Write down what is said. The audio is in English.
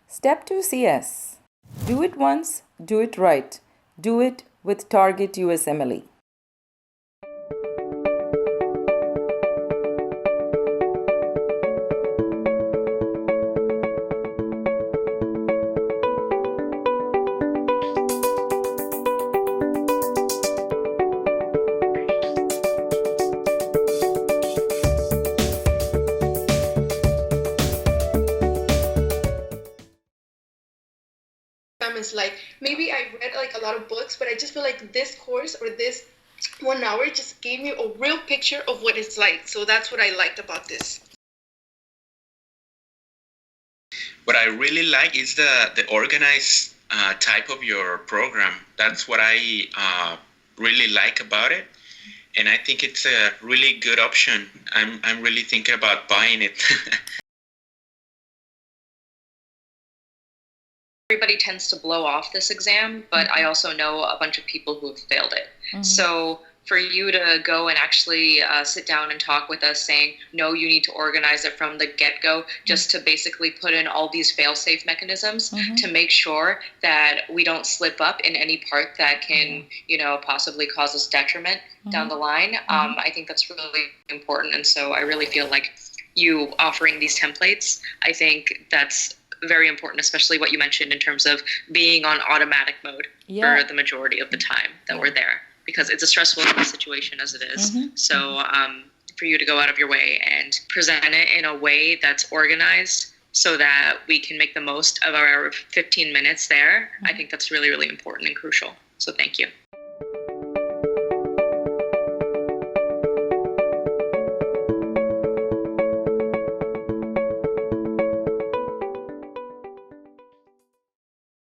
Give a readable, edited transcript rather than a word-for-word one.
Step 2 CS. Do it once, do it right. Do it with Target USMLE. Is like maybe I read like a lot of books, but I just feel like this course or this 1 hour just gave me a real picture of what it's like. So that's what I liked about this. What I really like is the organized type of your program. That's what I really like about it, and I think it's a really good option. I'm really thinking about buying it. Everybody tends to blow off this exam, but I also know a bunch of people who have failed it. So for you to go and actually sit down and talk with us saying, no, you need to organize it from the get-go, just to basically put in all these fail-safe mechanisms to make sure that we don't slip up in any part that can, possibly cause us detriment down the line. I think that's really important. And so I really feel like you offering these templates, I think that's very important, especially what you mentioned in terms of being on automatic mode for the majority of the time that we're there, because it's a stressful situation as it is. So for you to go out of your way and present it in a way that's organized so that we can make the most of our 15 minutes there, I think that's really, really important and crucial. So thank you.